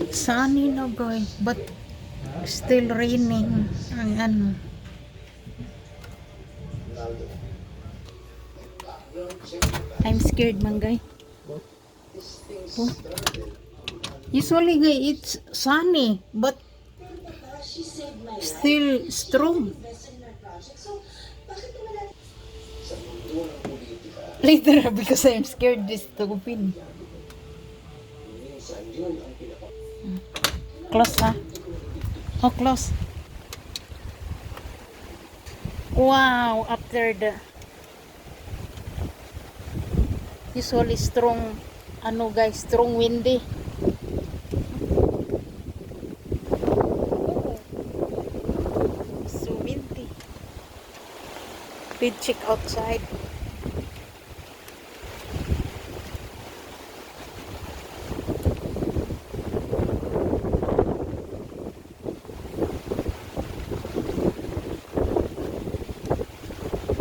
Sunny na guys, but still raining. Ang ano. I'm scared man guys. Oh. Usually guys, it's sunny, but still strong. Later because I'm scared this to open. Close ha? Oh, close. Wow, after the usually strong ano guys, strong windy. Oh, so windy. Please check outside.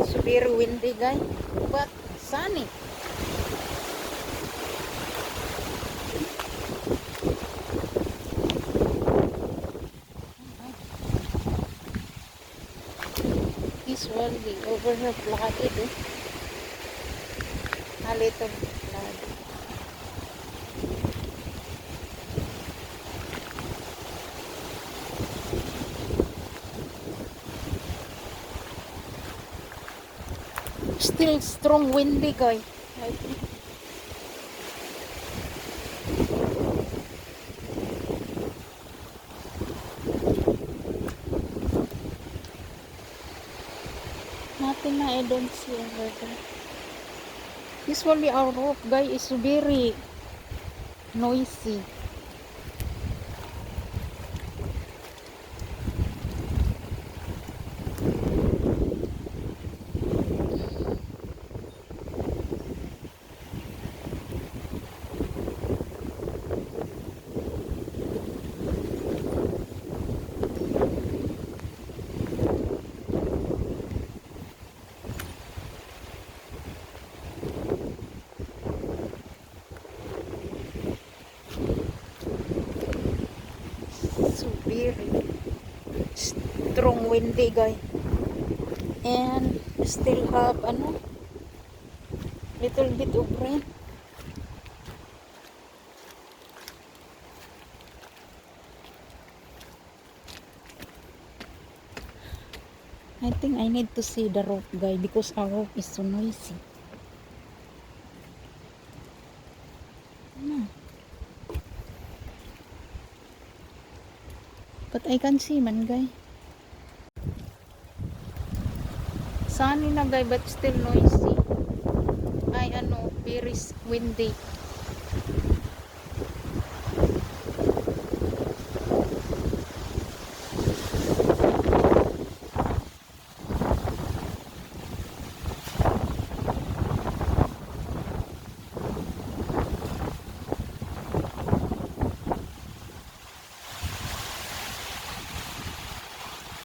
So very windy guys, but sunny. This one be over here flooded. A little flooded. Still strong windy guys. I think. Nothing na, I don't see over there. Usually our roof guys is very noisy. So very strong windy guys. And still have ano little bit of rain. I think I need to see the roof guys because our roof is so noisy. No. But I can see man guys. Sunny na guys but still noisy. Ay ano, very windy.